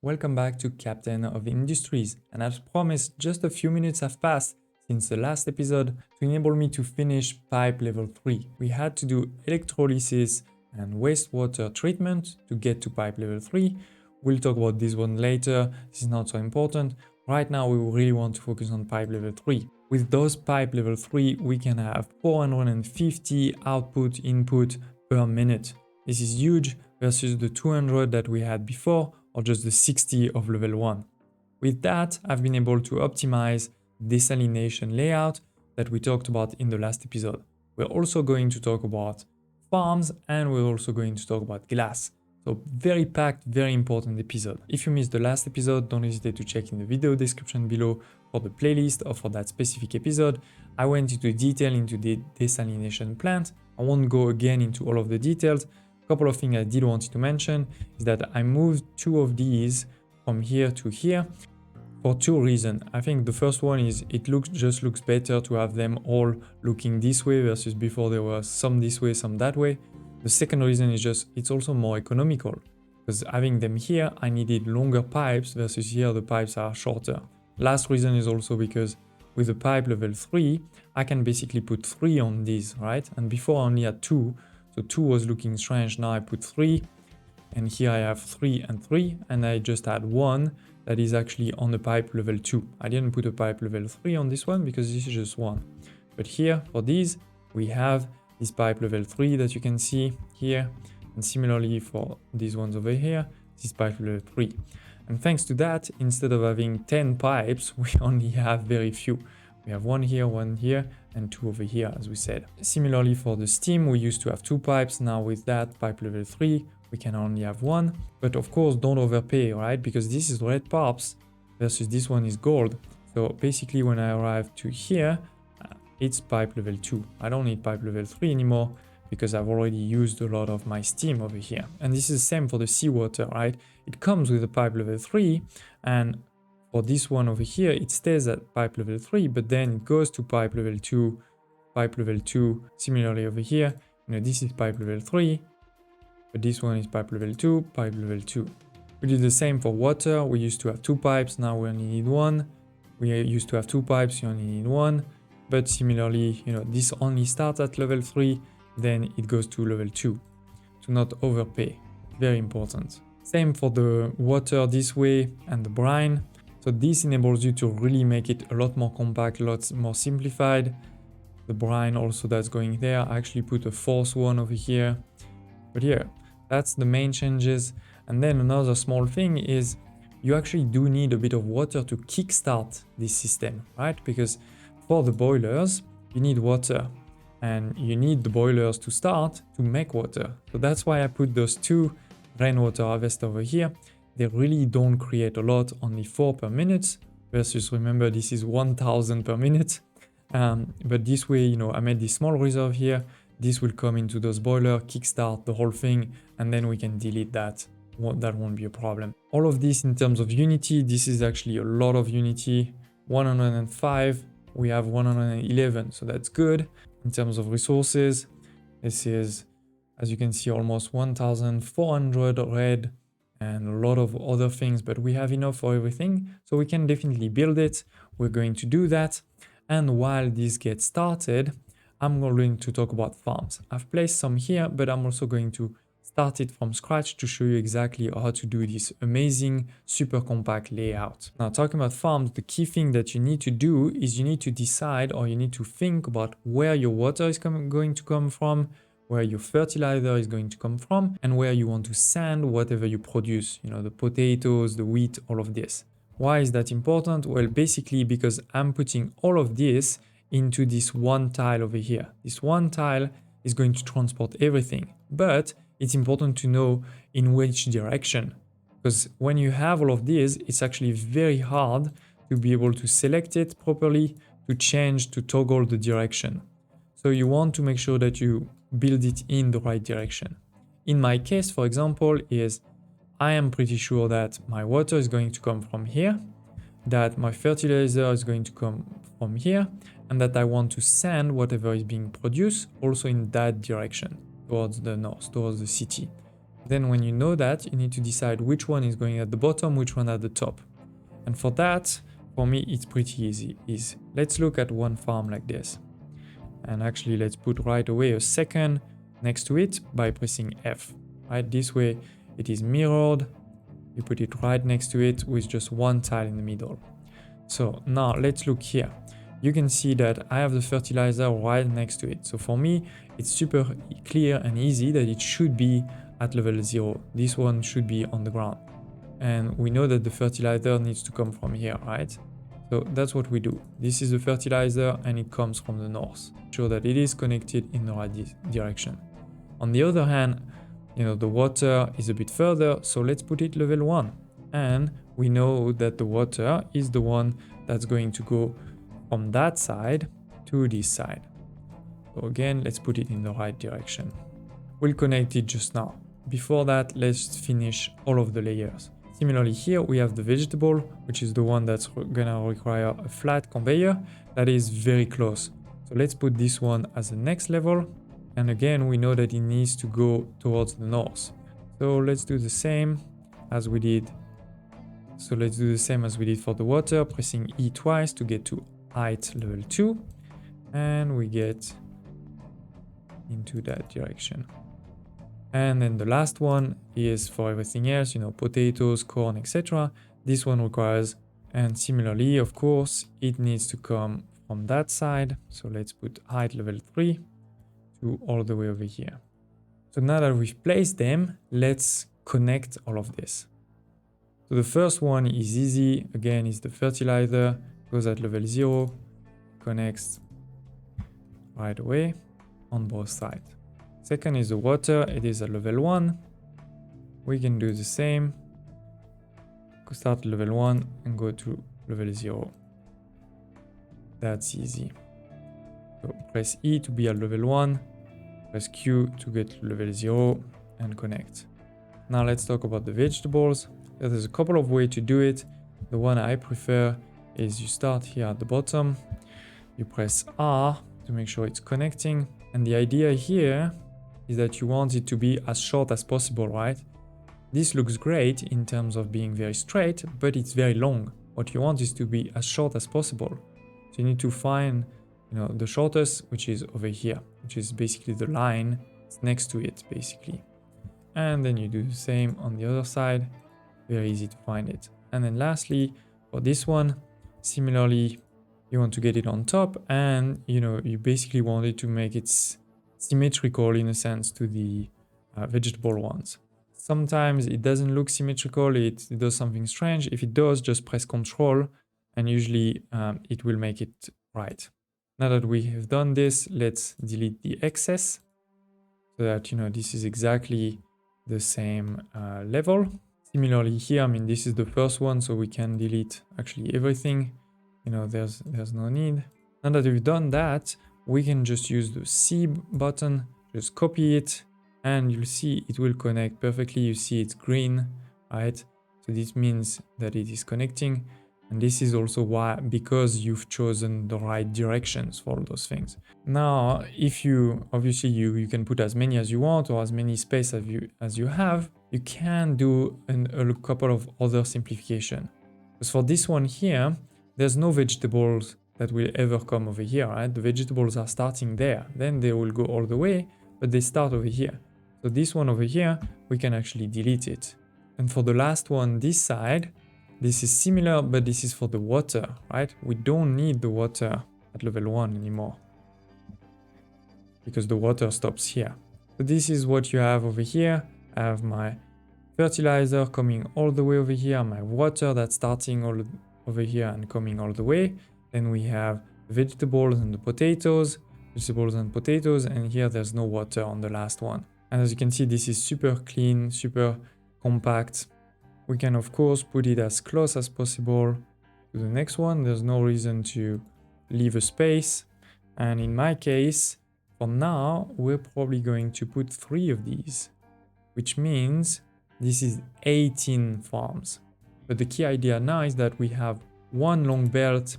Welcome back to Captain of Industries, and as promised, just a few minutes have passed since the last episode to enable me to finish pipe level 3. We had to do electrolysis and wastewater treatment to get to pipe level 3. We'll talk about this one later, this is not so important. Right now we really want to focus on pipe level 3. With those pipe level 3, we can have 450 output input per minute. This is huge versus the 200 that we had before, or just the 60 of level 1. With that, I've been able to optimize desalination layout that we talked about in the last episode. We're also going to talk about farms, and we're also going to talk about glass. So very packed, very important episode. If you missed the last episode, don't hesitate to check in the video description below for the playlist or for that specific episode. I went into detail into the desalination plant. I won't go again into all of the details. A couple of things I did want to mention is that I moved two of these from here to here for two reasons. I think the first one is it just looks better to have them all looking this way versus before there was some this way, some that way. The second reason is just it's also more economical, because having them here, I needed longer pipes versus here the pipes are shorter. Last reason is also because with the pipe level 3, I can basically put 3 on these, right? And before I only had 2, so 2 was looking strange. Now I put 3, and here I have 3 and 3, and I just had 1 that is actually on the pipe level 2. I didn't put a pipe level 3 on this one because this is just 1. But here for these, we have this pipe level 3 that you can see here, and similarly for these ones over here, this pipe level 3. And thanks to that, instead of having 10 pipes, we only have very few. We have 1 here, and 2 over here, as we said. Similarly for the steam, we used to have 2 pipes. Now with that pipe level 3, we can only have 1. But of course, don't overpay, right? Because this is red pipes versus this one is gold. So basically when I arrive to here, it's pipe level 2. I don't need pipe level 3 anymore because I've already used a lot of my steam over here. And this is the same for the seawater, right? It comes with a pipe level 3, and for this one over here, it stays at pipe level 3, but then it goes to pipe level 2, pipe level 2. Similarly over here, this is pipe level 3, but this one is pipe level 2, pipe level 2. We did the same for water. We used to have 2 pipes, now we only need 1. We used to have 2 pipes, you only need 1. But similarly, this only starts at level 3, then it goes to level 2. To not overpay, very important. Same for the water this way and the brine. So this enables you to really make it a lot more compact, a lot more simplified. The brine also that's going there, I actually put a fourth one over here. But yeah, that's the main changes. And then another small thing is you actually do need a bit of water to kickstart this system, right? Because for the boilers, you need water, and you need the boilers to start to make water. So that's why I put those 2 rainwater harvesters over here. They really don't create a lot, only 4 per minute, versus remember this is 1000 per minute. But this way, I made this small reserve here. This will come into those boilers, kickstart the whole thing, and then we can delete that. That won't be a problem. All of this in terms of unity, this is actually a lot of unity. 105. We have 111, so that's good. In terms of resources, this is, as you can see, almost 1400 red and a lot of other things, but we have enough for everything, so we can definitely build it. We're going to do that. And while this gets started, I'm going to talk about farms. I've placed some here, but I'm also going to start it from scratch to show you exactly how to do this amazing, super compact layout. Now, talking about farms, the key thing that you need to do is you need to decide, or you need to think about where your water is going to come from, where your fertilizer is going to come from, and where you want to sand whatever you produce, the potatoes, the wheat, all of this. Why is that important? Well, basically because I'm putting all of this into this one tile over here. This one tile is going to transport everything, but it's important to know in which direction, because when you have all of these, it's actually very hard to be able to select it properly, to change, to toggle the direction. So you want to make sure that you build it in the right direction. In my case, for example, is I am pretty sure that my water is going to come from here, that my fertilizer is going to come from here, and that I want to sand whatever is being produced also in that direction, towards the north, towards the city. Then when you know that, you need to decide which one is going at the bottom, which one at the top. And for that, for me, it's pretty easy. Let's look at one farm like this. And actually, let's put right away a second next to it by pressing F. Right, this way it is mirrored. You put it right next to it with just one tile in the middle. So now let's look here. You can see that I have the fertilizer right next to it. So for me, it's super clear and easy that it should be at level 0. This one should be on the ground. And we know that the fertilizer needs to come from here, right? So that's what we do. This is the fertilizer and it comes from the north. Show that it is connected in the right direction. On the other hand, the water is a bit further, so let's put it level 1. And we know that the water is the one that's going to go from that side to this side. So again, let's put it in the right direction. We'll connect it just now. Before that, let's finish all of the layers. Similarly here, we have the vegetable, which is the one that's gonna require a flat conveyor that is very close. So let's put this one as the next level. And again, we know that it needs to go towards the north. So let's do the same as we did. So let's do the same as we did for the water, pressing E twice to get to height level 2. And we get into that direction. And then the last one is for everything else, potatoes, corn, etc. This one requires, and similarly, of course, it needs to come from that side. So let's put height level 3 to all the way over here. So now that we've placed them, let's connect all of this. So the first one is easy. Again, is the fertilizer, goes at level 0, connects right away on both sides. Second is the water, it is at level 1. We can do the same. Start level 1 and go to level 0. That's easy. So press E to be at level 1, press Q to get to level 0 and connect. Now let's talk about the vegetables. There's a couple of ways to do it. The one I prefer is you start here at the bottom, you press R to make sure it's connecting. And the idea here is that you want it to be as short as possible, right? This looks great in terms of being very straight, but it's very long. What you want is to be as short as possible. So you need to find, the shortest, which is over here, which is basically the line next to it, basically. And then you do the same on the other side. Very easy to find it. And then lastly, for this one, similarly, you want to get it on top, and you basically want it to make it symmetrical in a sense to the vegetable ones. Sometimes it doesn't look symmetrical, it does something strange. If it does, just press Ctrl and usually it will make it right. Now that we have done this, let's delete the excess so that this is exactly the same level. Similarly here, this is the first one, so we can delete actually everything. There's no need. Now that we've done that, we can just use the C button, just copy it, and you'll see it will connect perfectly. You see it's green, right? So this means that it is connecting. And this is also because you've chosen the right directions for all those things. Now, if you can put as many as you want or as many space as you have, you can do a couple of other simplification. Because for this one here, there's no vegetables that will ever come over here, right? The vegetables are starting there, then they will go all the way, but they start over here. So this one over here, we can actually delete it. And for the last one, this side, this is similar, but this is for the water, right? We don't need the water at level 1 anymore because the water stops here. So this is what you have over here. I have my fertilizer coming all the way over here, my water that's starting all over here and coming all the way. Then we have vegetables and the potatoes, and here there's no water on the last one. And as you can see, this is super clean, super compact. We can of course put it as close as possible to the next one. There's no reason to leave a space. And in my case, for now, we're probably going to put 3 of these, which means this is 18 farms. But the key idea now is that we have one long belt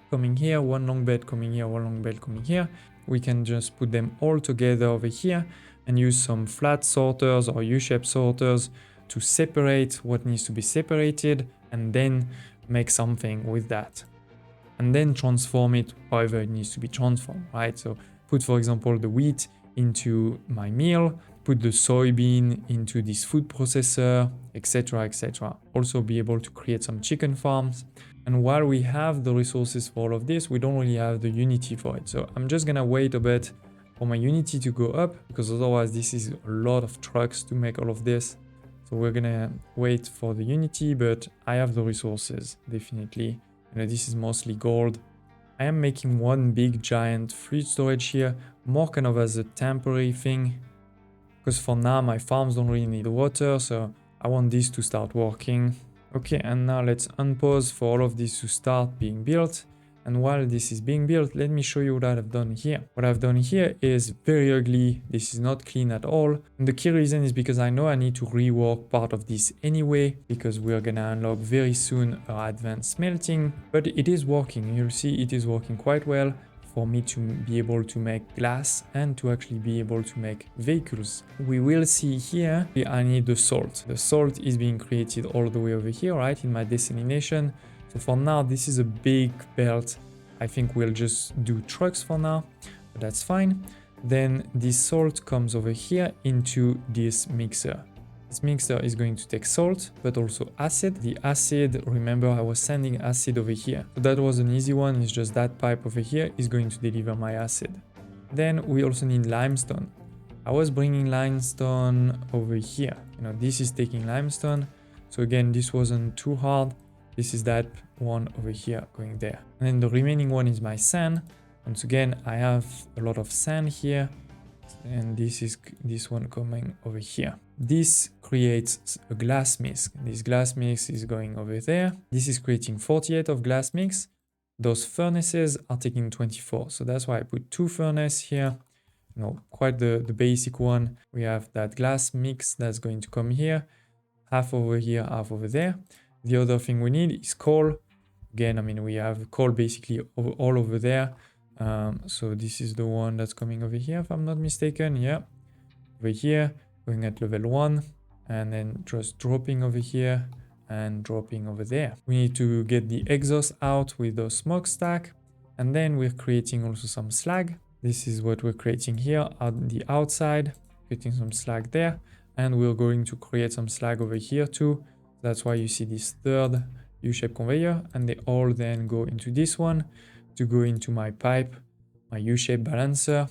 coming here, one long belt coming here, one long belt coming here. We can just put them all together over here. and use some flat sorters or U-shaped sorters to separate what needs to be separated and then make something with that. And then transform it however it needs to be transformed, right? So put, for example, the wheat into my meal, put the soybean into this food processor, etc., etc. Also be able to create some chicken farms. And while we have the resources for all of this, we don't really have the Unity for it. So I'm just gonna wait a bit for my Unity to go up, because otherwise this is a lot of trucks to make all of this. So we're gonna wait for the Unity, but I have the resources, definitely. You know, this is mostly gold. I am making one big giant fluid storage here, more kind of as a temporary thing, because for now my farms don't really need water, so I want this to start working. Okay, and now let's unpause for all of this to start being built. And while this is being built, let me show you what I've done here. What I've done here is very ugly. This is not clean at all. And the key reason is because I know I need to rework part of this anyway, because we're gonna unlock very soon our advanced smelting, but it is working. You'll see it is working quite well for me to be able to make glass and to actually be able to make vehicles. We will see here, I need the salt. The salt is being created all the way over here, right, in my desalination. So for now, this is a big belt. I think we'll just do trucks for now, but that's fine. Then this salt comes over here into this mixer. This mixer is going to take salt, but also acid. The acid, remember I was sending acid over here. So that was an easy one, it's just that pipe over here is going to deliver my acid. Then we also need limestone. I was bringing limestone over here. You know, this is taking limestone. So again, this wasn't too hard. This is that one over here going there. And then the remaining one is my sand. Once again, I have a lot of sand here. And this is this one coming over here. This creates a glass mix. This glass mix is going over there. This is creating 48 of glass mix. Those furnaces are taking 24. So that's why I put 2 furnaces here. You know, quite the basic one. We have that glass mix that's going to come here. Half over here, half over there. The other thing we need is coal. Again, I mean, we have coal basically all over there. So this is the one that's coming over here, if I'm not mistaken. Yeah, over here, going at level 1, and then just dropping over here and dropping over there. We need to get the exhaust out with the smokestack, and then we're creating also some slag. This is what we're creating here on the outside, creating some slag there, and we're going to create some slag over here too. That's why you see this third U-shaped conveyor, and they all then go into this one to go into my pipe, my U-shaped balancer.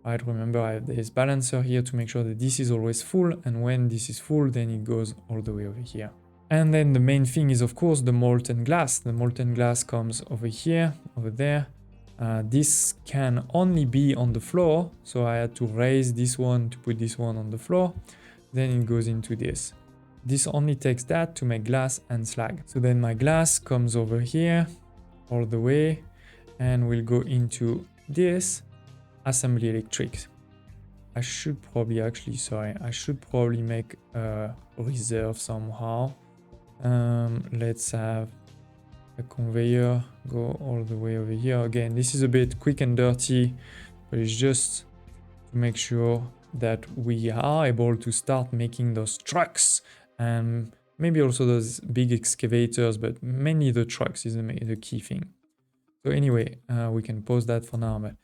Right, remember I have this balancer here to make sure that this is always full, and when this is full, then it goes all the way over here. And then the main thing is, of course, the molten glass. The molten glass comes over here, over there. This can only be on the floor, so I had to raise this one to put this one on the floor. Then it goes into this. This only takes that to make glass and slag. So then my glass comes over here all the way and we'll go into this assembly electrics. I should probably make a reserve somehow. Let's have a conveyor go all the way over here. Again, this is a bit quick and dirty, but it's just to make sure that we are able to start making those trucks. And maybe also those big excavators, but mainly the trucks is the key thing. So anyway, we can pause that for now. But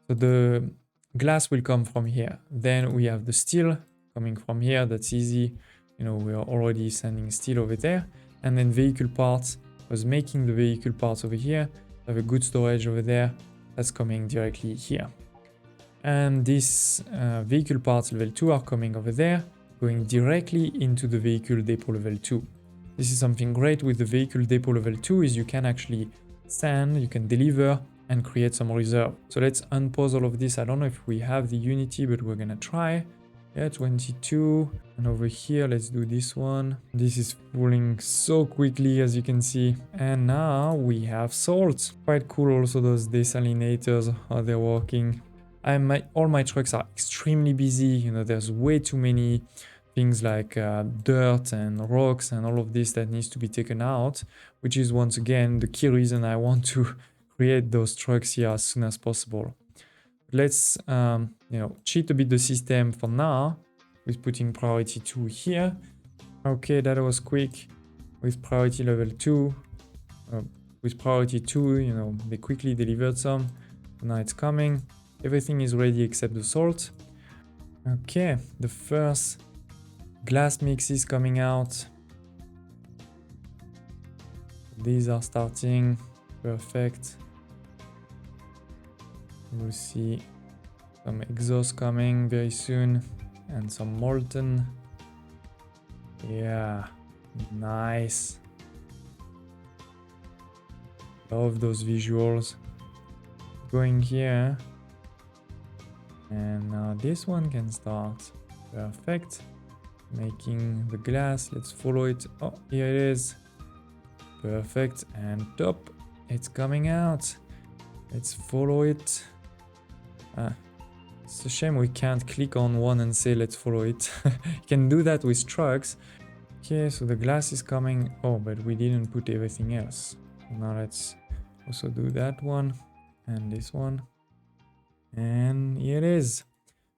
so the glass will come from here. Then we have the steel coming from here. That's easy. You know, we are already sending steel over there. And then vehicle parts. I was making the vehicle parts over here. I have a good storage over there. That's coming directly here. And these vehicle parts level 2 are coming over there, going directly into the vehicle depot level 2. This is something great with the vehicle depot level 2 is you can actually send, you can deliver and create some reserve. So let's unpause all of this. I don't know if we have the Unity, but we're gonna try. Yeah, 22. And over here, let's do this one. This is falling so quickly, as you can see. And now we have salt. Quite cool also those desalinators, how they're working. All my trucks are extremely busy. You know, there's way too many things like dirt and rocks and all of this that needs to be taken out, which is once again the key reason I want to create those trucks here as soon as possible. Let's cheat a bit the system for now with putting priority 2 here. Okay, that was quick. With priority level 2, with priority 2, they quickly delivered some. Now it's coming. Everything is ready except the salt. Okay, the first glass mix is coming out. These are starting. Perfect. We'll see some exhaust coming very soon and some molten. Yeah, nice. Love those visuals. Going here. And now this one can start. Perfect. Making the glass. Let's follow it. Oh, here it is. Perfect. And top. It's coming out. Let's follow it. It's a shame we can't click on one and say let's follow it. You can do that with trucks. Okay, so the glass is coming. Oh, but we didn't put everything else. Now let's also do that one and this one. And here it is.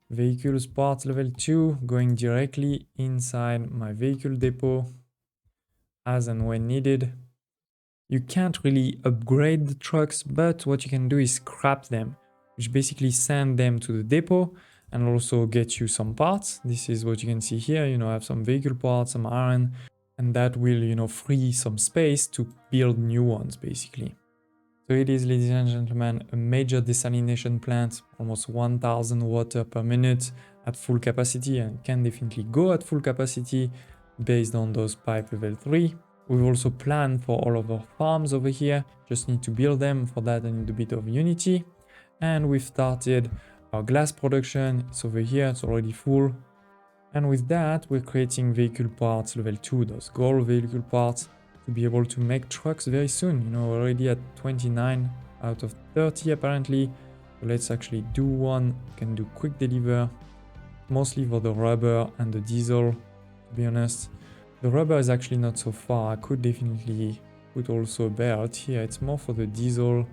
Vehicles parts level 2 going directly inside my vehicle depot as and when needed. You can't really upgrade the trucks, but what you can do is scrap them, which basically send them to the depot and also get you some parts. This is what you can see here. I have some vehicle parts, some iron, and that will, free some space to build new ones, basically. So it is, ladies and gentlemen, a major desalination plant, almost 1000 water per minute at full capacity, and can definitely go at full capacity based on those pipe level 3. We've also planned for all of our farms over here, just need to build them. For that I need a bit of Unity. And we've started our glass production. It's over here, it's already full. And with that, we're creating vehicle parts level 2, those gold vehicle parts, to be able to make trucks very soon. We're already at 29 out of 30 apparently. So let's actually do one. We can do quick deliver, mostly for the rubber and the diesel, to be honest. The rubber is actually not so far. I could definitely put also a belt here. It's more for the diesel.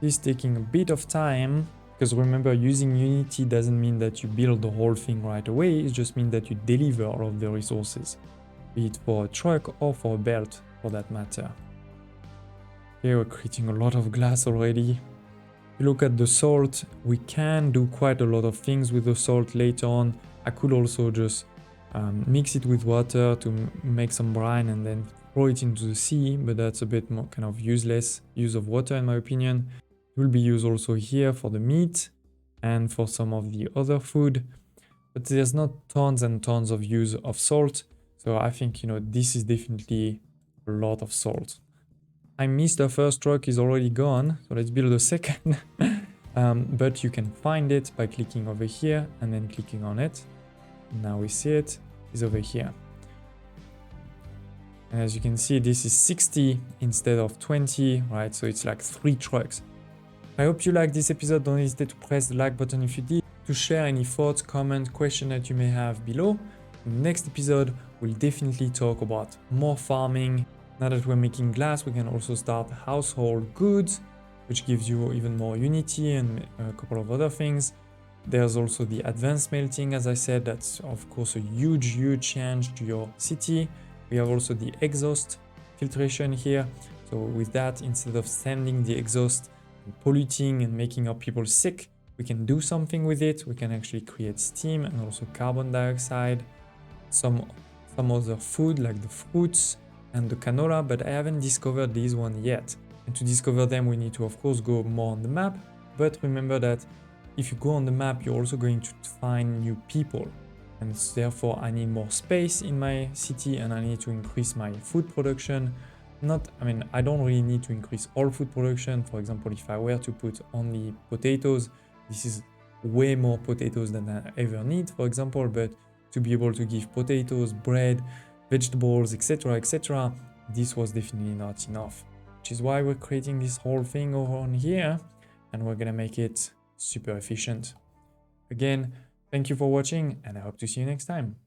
This is taking a bit of time, because remember, using Unity doesn't mean that you build the whole thing right away. It just means that you deliver all of the resources, be it for a truck or for a belt for that matter. Here we're creating a lot of glass already. If you look at the salt, we can do quite a lot of things with the salt later on. I could also just mix it with water to make some brine and then throw it into the sea, but that's a bit more kind of useless use of water in my opinion. It will be used also here for the meat and for some of the other food, but there's not tons and tons of use of salt. So I think, this is definitely a lot of salt. I missed the first truck is already gone, so let's build a second. But you can find it by clicking over here and then clicking on it. Now we see it is over here. And as you can see, this is 60 instead of 20, right? So it's like 3 trucks. I hope you liked this episode. Don't hesitate to press the like button if you did, to share any thoughts, comments, questions that you may have below. In the next episode, we'll definitely talk about more farming. Now that we're making glass, we can also start household goods, which gives you even more Unity and a couple of other things. There's also the advanced melting, as I said, that's of course a huge change to your city. We have also the exhaust filtration here. So with that, instead of sending the exhaust and polluting and making our people sick, we can do something with it. We can actually create steam and also carbon dioxide, some other food like the fruits and the canola, but I haven't discovered these one yet. And to discover them, we need to of course go more on the map. But remember that if you go on the map, you're also going to find new people. And therefore I need more space in my city and I need to increase my food production. I don't really need to increase all food production. For example, if I were to put only potatoes, this is way more potatoes than I ever need, for example, but to be able to give potatoes, bread, vegetables, etc., this was definitely not enough. Which is why we're creating this whole thing over on here and we're gonna make it super efficient. Again, thank you for watching and I hope to see you next time.